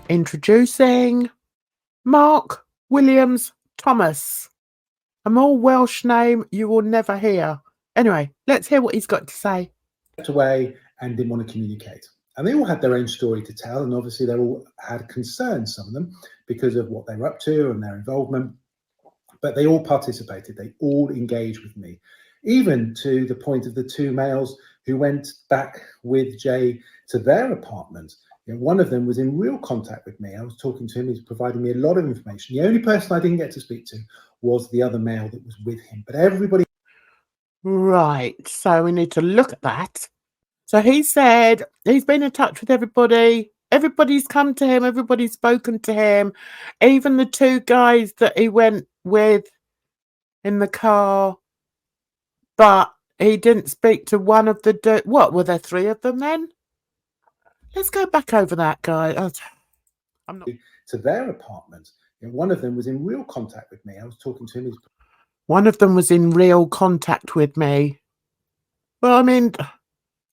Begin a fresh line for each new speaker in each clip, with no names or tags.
Introducing Mark Williams Thomas, a more Welsh name you will never hear. Anyway, let's hear what he's got to say.
Away and didn't want to communicate. And they all had their own story to tell, and obviously they all had concerns, some of them, because of what they were up to and their involvement. But they all participated, they all engaged with me, even to the point of the two males who went back with Jay to their apartment. You know, one of them was in real contact with me. I was talking to him, he's providing me a lot of information. The only person I didn't get to speak to was the other male that was with him, but everybody.
Right, so we need to look at that. So he said he's been in touch with everybody. Everybody's come to him. Everybody's spoken to him. Even the two guys that he went with in the car. But he didn't speak to one of the... What, were there three of them then? Let's go back over that, guy. I'm not...
To their apartment. And one of them was in real contact with me. I was talking to him.
One of them was in real contact with me. Well, I mean...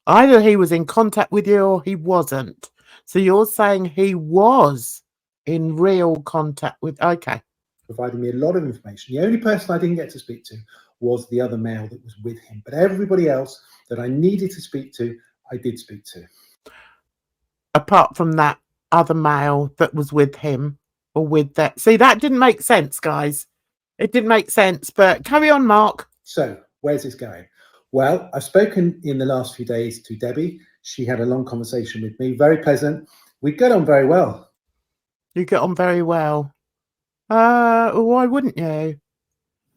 Either he was in contact with you or he wasn't. So you're saying he was in real contact with... Okay.
Providing me a lot of information. The only person I didn't get to speak to was the other male that was with him. But everybody else that I needed to speak to, I did speak to.
Apart from that other male that was with him or with that... See, that didn't make sense, guys. It didn't make sense. But carry on, Mark.
So where's this going? Well, I've spoken in the last few days to Debbie. She had a long conversation with me, very pleasant. We got on very well.
You get on very well. Why wouldn't you?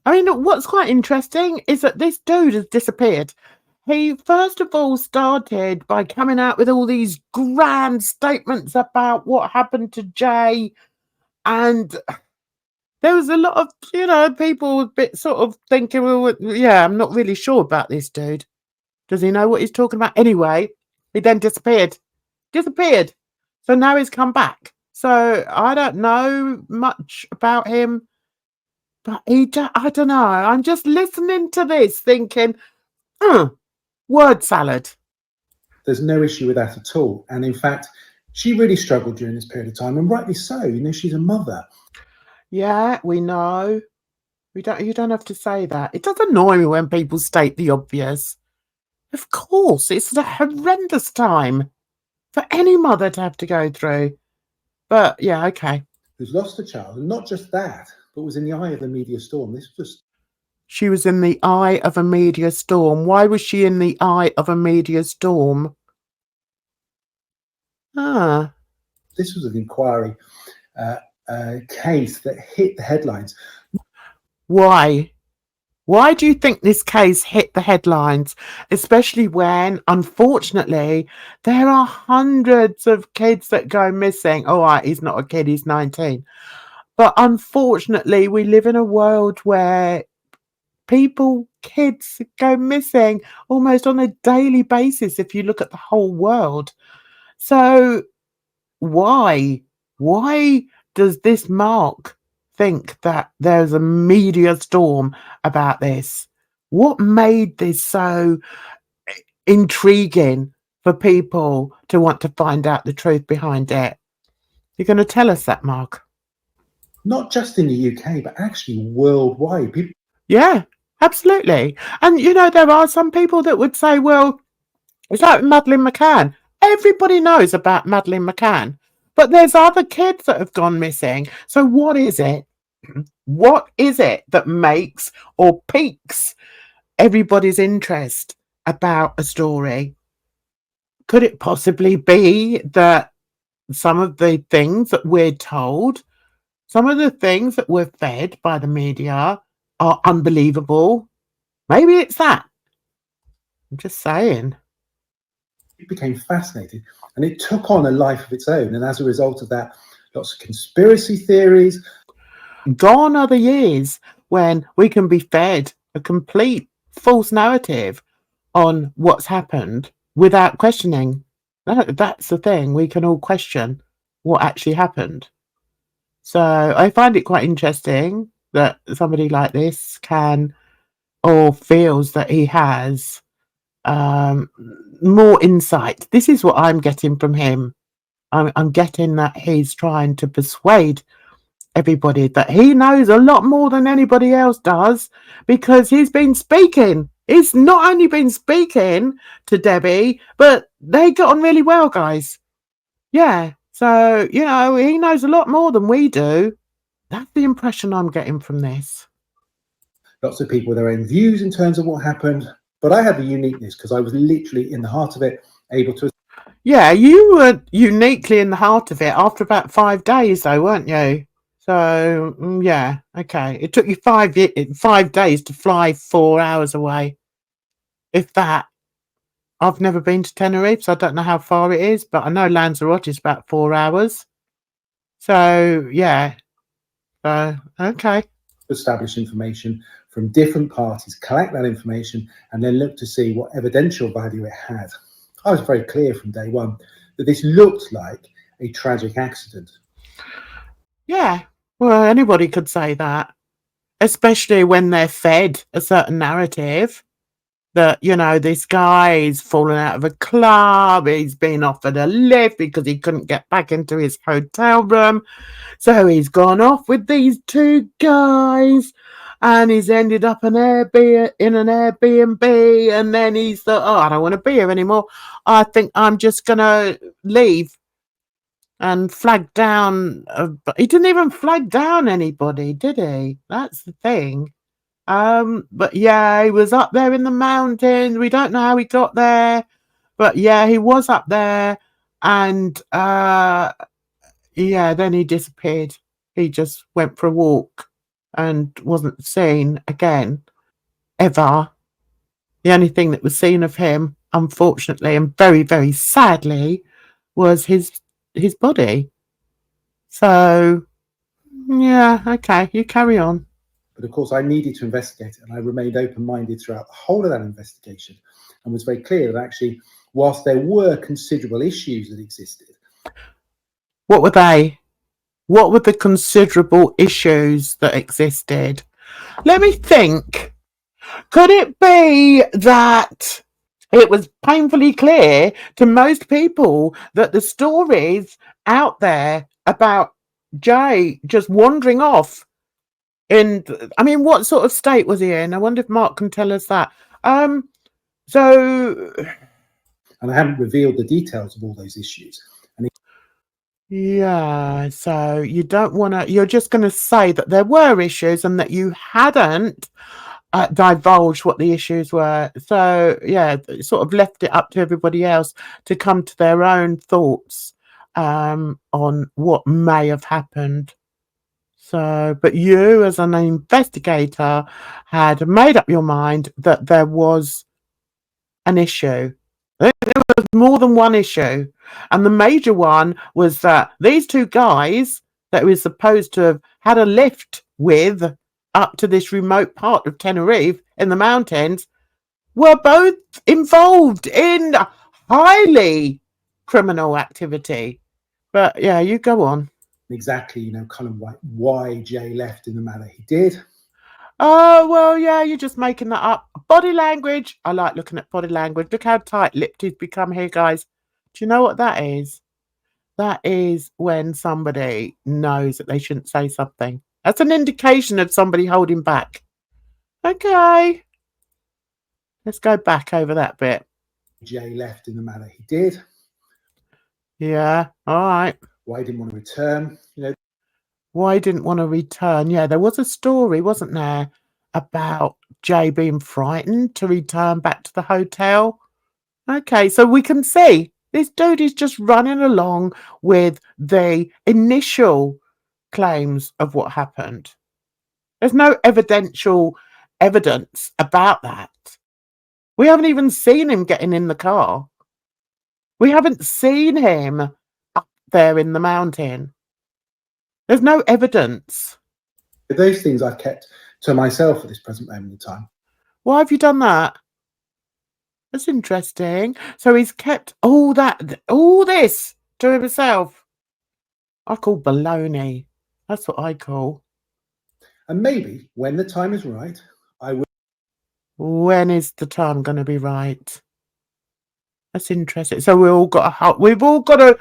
I mean, what's quite interesting is that this dude has disappeared. He first of all started by coming out with all these grand statements about what happened to Jay, and there was a lot of, people a bit sort of thinking, well, yeah, I'm not really sure about this dude. Does he know what he's talking about? Anyway, he then disappeared. So now he's come back. So I don't know much about him, but I don't know. I'm just listening to this thinking, word salad.
There's no issue with that at all. And in fact, she really struggled during this period of time, and rightly so. She's a mother.
Yeah, we know. You don't have to say that. It does annoy me when people state the obvious. Of course, it's a horrendous time for any mother to have to go through. But yeah, okay.
Who's lost a child, and not just that, but was in the eye of the media storm.
She was in the eye of a media storm. Why was she in the eye of a media storm?
This was an inquiry case that hit the headlines.
Why? Why do you think this case hit the headlines? Especially when, unfortunately, there are hundreds of kids that go missing. All right, he's not a kid, he's 19. But unfortunately, we live in a world where kids go missing almost on a daily basis if you look at the whole world. So why does this Mark think that there's a media storm about this? What made this so intriguing for people to want to find out the truth behind it? You're going to tell us that, Mark?
Not just in the UK, but actually worldwide.
Yeah, absolutely. And, there are some people that would say, well, it's like Madeleine McCann. Everybody knows about Madeleine McCann. But there's other kids that have gone missing. So what is it? What is it that makes or piques everybody's interest about a story? Could it possibly be that some of the things that we're told, some of the things that we're fed by the media are unbelievable? Maybe it's that. I'm just saying.
It became fascinated, and it took on a life of its own. And as a result of that, lots of conspiracy theories.
Gone are the years when we can be fed a complete false narrative on what's happened without questioning. That's the thing. We can all question what actually happened. So I find it quite interesting that somebody like this can, or feels that he has, more insight. This is what I'm getting from him. I'm getting that he's trying to persuade everybody that he knows a lot more than anybody else does, because he's been speaking. He's not only been speaking to Debbie, but they got on really well, guys. Yeah. So, you know, he knows a lot more than we do. That's the impression I'm getting from this.
Lots of people with their own views in terms of what happened, but I had the uniqueness because I was literally in the heart of it, able to.
Yeah, you were uniquely in the heart of it after about 5 days, though, weren't you? So, yeah, okay. It took you 5 days to fly 4 hours away, if that. I've never been to Tenerife, so I don't know how far it is, but I know Lanzarote is about 4 hours. So, yeah. Okay.
Establish information from different parties, collect that information, and then look to see what evidential value it had. I was very clear from day one that this looked like a tragic accident.
Yeah. Well, anybody could say that, especially when they're fed a certain narrative that, you know, this guy's fallen out of a club, he's been offered a lift because he couldn't get back into his hotel room. So he's gone off with these 2 guys and he's ended up in an Airbnb, and then he's thought, oh, I don't want to be here anymore. I think I'm just going to leave, and flag down. He didn't even flag down anybody, did he? That's the thing. But yeah, he was up there in the mountains. We don't know how he got there, but yeah, he was up there, and yeah, then he disappeared. He just went for a walk and wasn't seen again, ever. The only thing that was seen of him, unfortunately and very, very sadly, was his body. So, yeah, okay, you carry on.
But of course, I needed to investigate it, and I remained open-minded throughout the whole of that investigation, and was very clear that actually, whilst there were considerable issues that existed.
What were they? What were the considerable issues that existed? Let me think. Could it be that it was painfully clear to most people that the stories out there about Jay just wandering off I mean, what sort of state was he in? I wonder if Mark can tell us that. So...
And I haven't revealed the details of all those issues.
Yeah, so you don't want to, you're just going to say that there were issues and that you hadn't divulged what the issues were. So, yeah, sort of left it up to everybody else to come to their own thoughts on what may have happened. So, but you, as an investigator, had made up your mind that there was an issue. There was more than one issue. And the major one was that these 2 guys that he was supposed to have had a lift with up to this remote part of Tenerife in the mountains were both involved in highly criminal activity. But yeah, you go on.
Exactly, you know, kind of like why Jay left in the manner he did.
Oh, well, yeah, you're just making that up. Body language. I like looking at body language. Look how tight-lipped he's become here, guys. Do you know what that is? That is when somebody knows that they shouldn't say something. That's an indication of somebody holding back. Okay. Let's go back over that bit.
Jay left in the manner he did.
Yeah, all right.
Why he didn't want to return, you know.
Why he didn't want to return. Yeah, there was a story, wasn't there, about Jay being frightened to return back to the hotel. Okay, so we can see this dude is just running along with the initial claims of what happened. There's no evidence about that. We haven't even seen him getting in the car. We haven't seen him up there in the mountain. There's no evidence.
Those things I've kept to myself at this present moment in time.
Why have you done that? That's interesting. So he's kept all this to himself. I call baloney. That's what I call.
And maybe when the time is right, I will.
When is the time going to be right? That's interesting. So we've all got to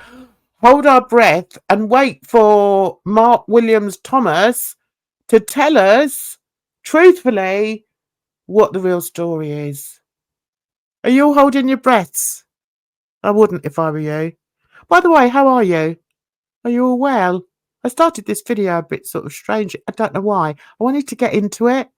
hold our breath and wait for Mark Williams Thomas to tell us truthfully what the real story is. Are you all holding your breaths? I wouldn't if I were you. By the way, how are you? Are you all well? I started this video a bit sort of strange. I don't know why. I wanted to get into it.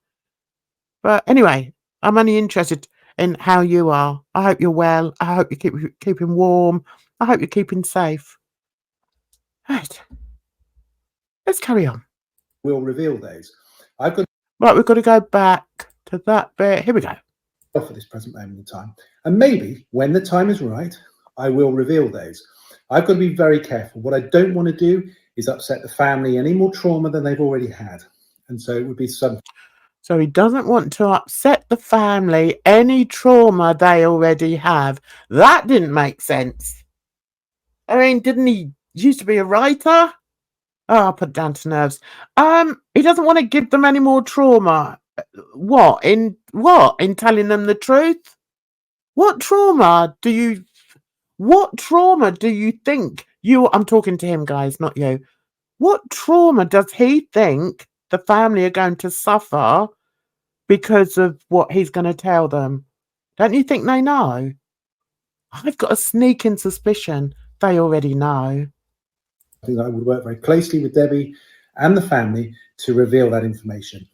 But anyway, I'm only interested in how you are. I hope you're well. I hope you're keeping warm. I hope you're keeping safe. Right. Let's carry on.
We'll reveal those. I've got
Right, we've got to go back to that bit. Here we go.
for this present moment in time. And maybe when the time is right, I will reveal those. I've got to be very careful. What I don't want to do is upset the family any more trauma than they've already had. And so it would be something.
So he doesn't want to upset the family any trauma they already have. That didn't make sense. I mean, didn't he used to be a writer? Oh, I'll put it down to nerves. He doesn't want to give them any more trauma. What? In telling them the truth? What trauma do you think I'm talking to him, guys, not you. What trauma does he think the family are going to suffer because of what he's going to tell them? Don't you think they know? I've got a sneaking suspicion they already know.
I think I would work very closely with Debbie and the family to reveal that information.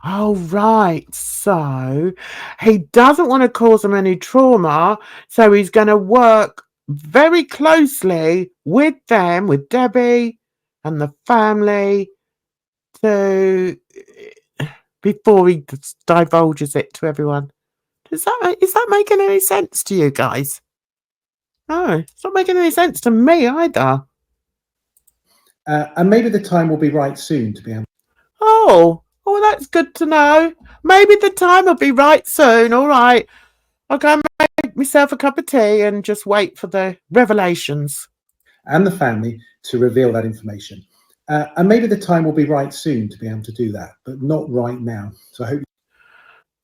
Oh, right. So he doesn't want to cause them any trauma. So he's going to work very closely with them, with Debbie and the family, before he divulges it to everyone. Is that making any sense to you guys? No, it's not making any sense to me either.
And maybe the time will be right soon to be able.
Oh, that's good to know. Maybe the time will be right soon. All right. I'll go and make myself a cup of tea and just wait for the revelations.
And the family to reveal that information. And maybe the time will be right soon to be able to do that, but not right now. So I hope.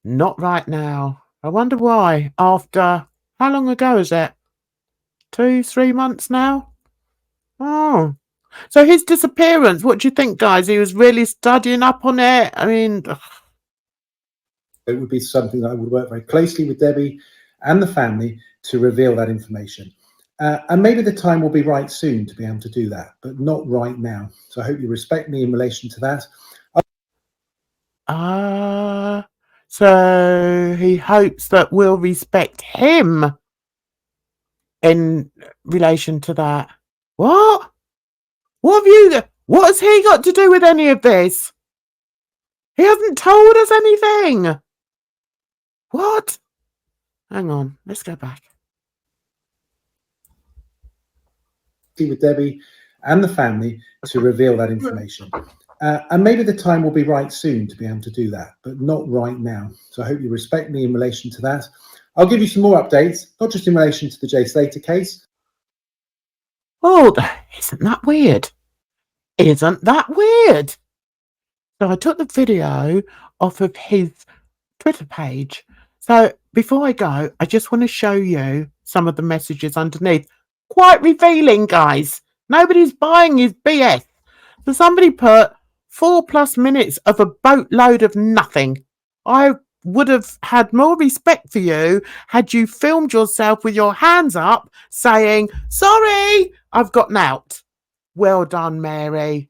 Not right now. I wonder why. After, how long ago is it? 2-3 months now? Oh. So his disappearance, what do you think, guys? He was really studying up on it? I mean,
it would be something that I would work very closely with Debbie and the family to reveal that information. And maybe the time will be right soon to be able to do that, but not right now. So I hope you respect me in relation to that.
So he hopes that we'll respect him in relation to that. What? What has he got to do with any of this? He hasn't told us anything. What? Hang on, let's go back.
With Debbie and the family to reveal that information. And maybe the time will be right soon to be able to do that, but not right now. So I hope you respect me in relation to that. I'll give you some more updates, not just in relation to the Slater case.
Oh, isn't that weird? Isn't that weird? So I took the video off of his Twitter page. So before I go, I just want to show you some of the messages underneath. Quite revealing, guys. Nobody's buying his BS. So somebody put 4+ minutes of a boatload of nothing. I would have had more respect for you had you filmed yourself with your hands up saying, sorry, I've gotten out. Well done, Mary.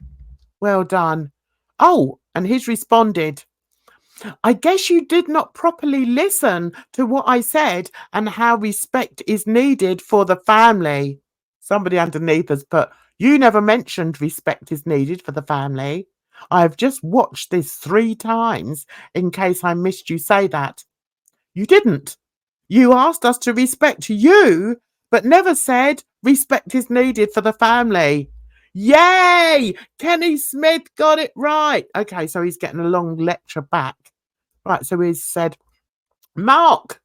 Well done. Oh, and he's responded, I guess you did not properly listen to what I said and how respect is needed for the family. Somebody underneath has put, you never mentioned respect is needed for the family. I have just watched this 3 times in case I missed you say that. You didn't. You asked us to respect you, but never said respect is needed for the family. Yay! Kenny Smith got it right. Okay, so he's getting a long lecture back. Right, so he's said, Mark,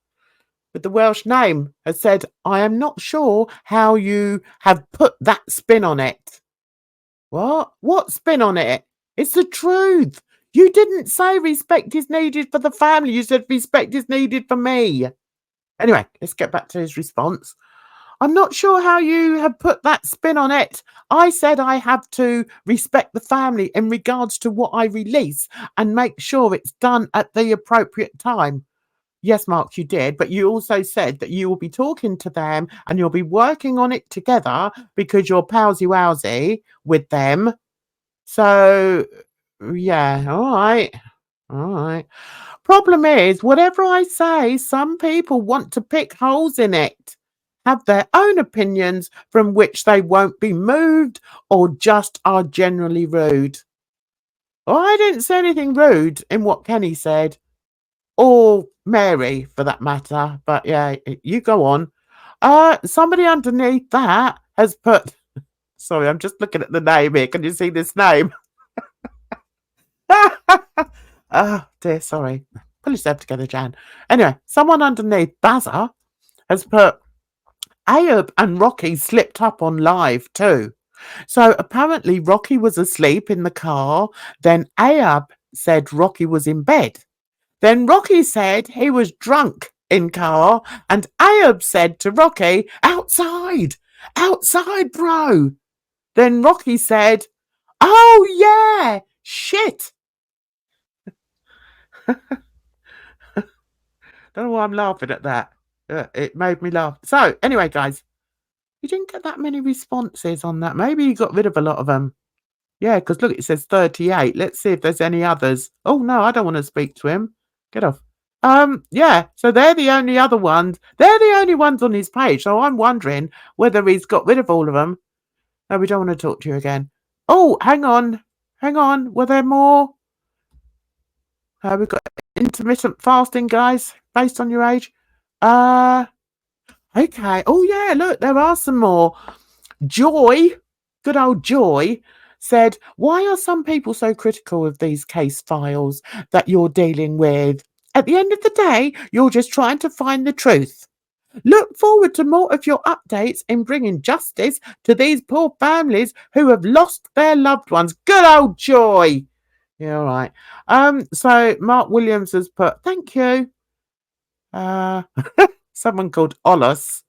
with the Welsh name, has said, I am not sure how you have put that spin on it. What? What spin on it? It's the truth. You didn't say respect is needed for the family. You said respect is needed for me. Anyway, let's get back to his response. I'm not sure how you have put that spin on it. I said I have to respect the family in regards to what I release and make sure it's done at the appropriate time. Yes, Mark, you did, but you also said that you will be talking to them and you'll be working on it together because you're palsy-wowsy with them. So, yeah, all right. All right. Problem is, whatever I say, some people want to pick holes in it, have their own opinions from which they won't be moved, or just are generally rude. Well, I didn't say anything rude in what Kenny said, or Mary for that matter, but yeah, you go on. Somebody underneath that has put, sorry, I'm just looking at the name here. Can you see this name? Oh dear, sorry. Pull yourself together, Jan. Anyway, someone underneath Bazza has put Ayub and Rocky slipped up on live too. So apparently Rocky was asleep in the car. Then Ayub said Rocky was in bed. Then Rocky said he was drunk in car. And Ayub said to Rocky, outside, outside, bro. Then Rocky said, oh yeah, shit. Don't know why I'm laughing at that. It made me laugh. So, anyway, guys, you didn't get that many responses on that. Maybe you got rid of a lot of them. Yeah, because look, it says 38. Let's see if there's any others. Oh, no, I don't want to speak to him. Get off. Yeah, so they're the only other ones. They're the only ones on his page. So I'm wondering whether he's got rid of all of them. No, we don't want to talk to you again. Oh, hang on. Hang on. Were there more? We've got intermittent fasting, guys, based on your age. Okay. Oh, yeah, look, there are some more. Joy, good old Joy, said, why are some people so critical of these case files that you're dealing with? At the end of the day, you're just trying to find the truth. Look forward to more of your updates in bringing justice to these poor families who have lost their loved ones. Good old Joy. Yeah, all right. So Mark Williams has put, thank you. Someone called Olus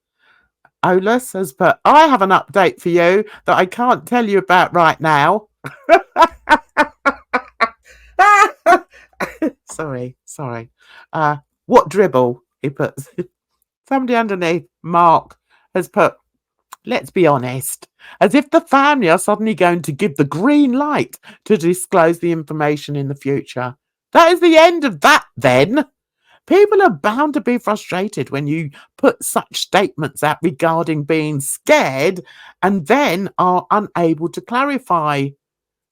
has put, I have an update for you that I can't tell you about right now. Sorry. What dribble? He puts. Somebody underneath, Mark, has put, let's be honest, as if the family are suddenly going to give the green light to disclose the information in the future. That is the end of that, then. People are bound to be frustrated when you put such statements out regarding being scared and then are unable to clarify.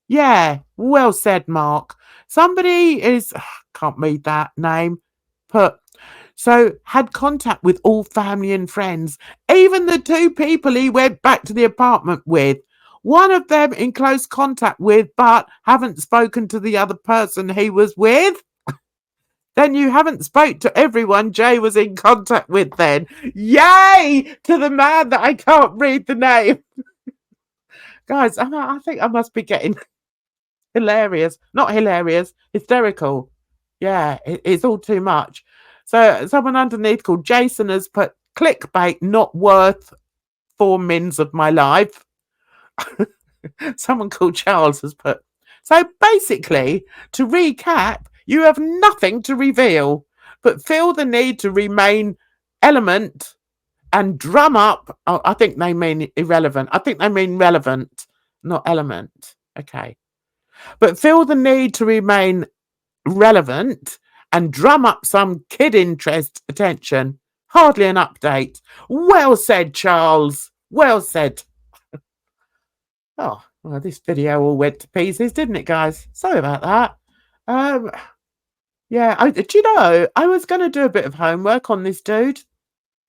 Yeah, well said, Mark. Somebody is, can't read that name, put, so had contact with all family and friends, even the two people he went back to the apartment with. One of them in close contact with, but haven't spoken to the other person he was with. Then you haven't spoke to everyone Jay was in contact with then. Yay to the man that I can't read the name. Guys, I think I must be getting hilarious. Not hilarious, hysterical. Yeah, it's all too much. So someone underneath called Jason has put clickbait not worth 4 mins of my life. Someone called Charles has put, so basically, to recap, you have nothing to reveal, but feel the need to remain element and drum up. Oh, I think they mean irrelevant. I think they mean relevant, not element. Okay. But feel the need to remain relevant and drum up some kid interest attention. Hardly an update. Well said, Charles. Well said. Oh, well, this video all went to pieces, didn't it, guys? Sorry about that. Yeah, do you know, I was going to do a bit of homework on this dude.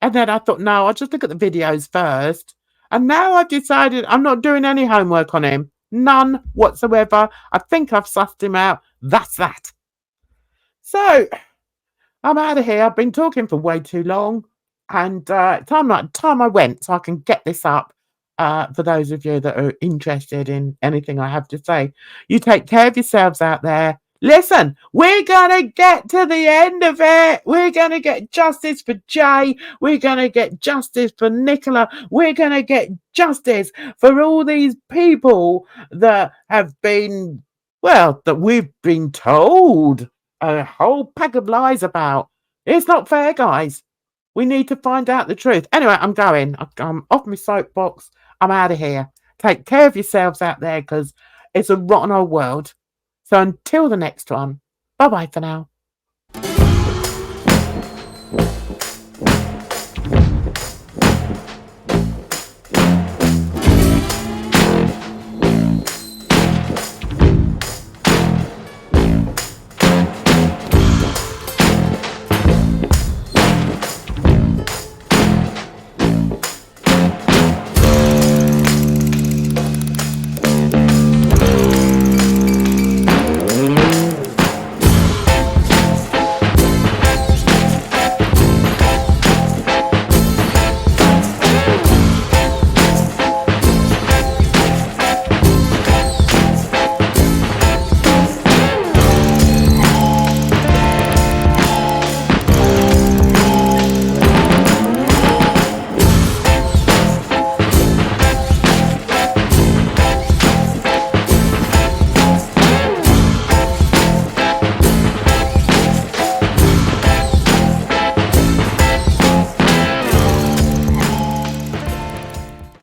And then I thought, no, I'll just look at the videos first. And now I've decided I'm not doing any homework on him. None whatsoever. I think I've sussed him out. That's that. So, I'm out of here. I've been talking for way too long. And time I went so I can get this up for those of you that are interested in anything I have to say. You take care of yourselves out there. Listen, we're going to get to the end of it. We're going to get justice for Jay. We're going to get justice for Nicola. We're going to get justice for all these people that have been, well, that we've been told a whole pack of lies about. It's not fair, guys. We need to find out the truth. Anyway, I'm going. I'm off my soapbox. I'm out of here. Take care of yourselves out there because it's a rotten old world. So until the next one, bye-bye for now.